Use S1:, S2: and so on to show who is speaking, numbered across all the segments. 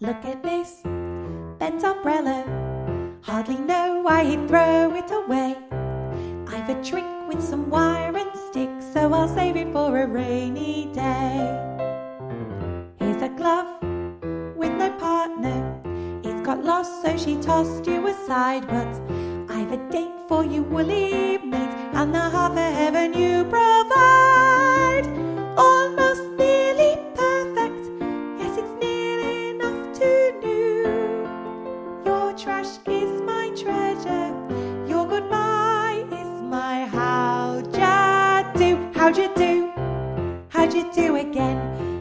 S1: Look at this bent umbrella. Hardly know why he'd throw it away. I've a trick with some wire and sticks, so I'll save it for a rainy day. Here's a glove with no partner. It's got lost, so she tossed you aside. But I've a date for you, woolly mate, and the half of heaven you provide. Almost nearly perfect. Yes, it's near enough to new. Your trash is my treasure. Your goodbye is my how'd ya do? How'd you do? How'd you do again?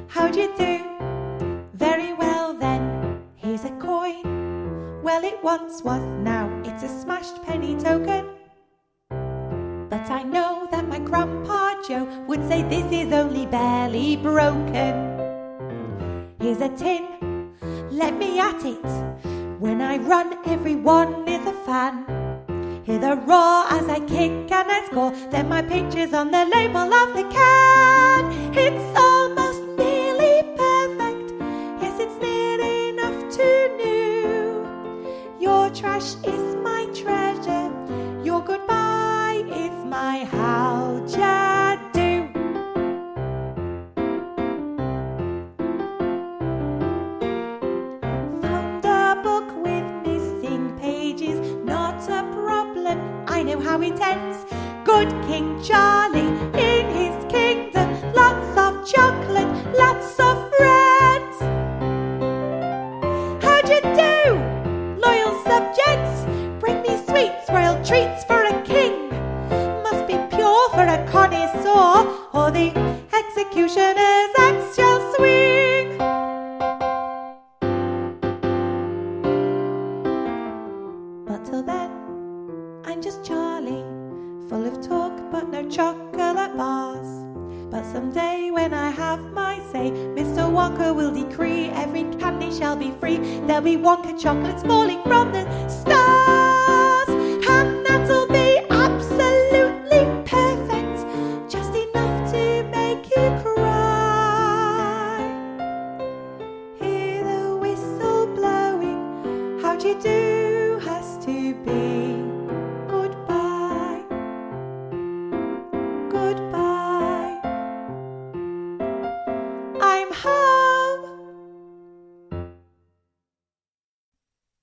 S1: How'd you do? Very well then. Here's a coin. Well, it once was, now it's a smashed penny token. But I know that my Grandpa Joe would say this is only barely broken. Here's a tin, let me at it. When I run, everyone is a fan. Hear the roar as I kick and I score. Then my picture's on the label of the can. It's almost nearly perfect. Yes, it's near enough to new. Your trash is my treasure. Your goodbye is my how'd ya do? Found a book with missing pages. Not a problem, I know how it ends. Good King Charlie in his kingdom. Lots of chocolate, lots of friends. How'd you do, loyal subjects? Bring me sweets, royal treats for a king. Must be pure for a connoisseur, or the executioner's axe shall swing. But till then, I'm just Charlie, full of talk but no chocolate bars. But someday when I have my say, Mr. Wonka will decree every candy shall be free. There'll be Wonka chocolates falling from the stars, and that'll be absolutely perfect, just enough to make you cry. Hear the whistle blowing, how'd you do has to be goodbye, goodbye. I'm home.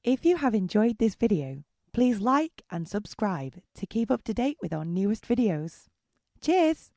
S1: If you have enjoyed this video, please like and subscribe to keep up to date with our newest videos. Cheers!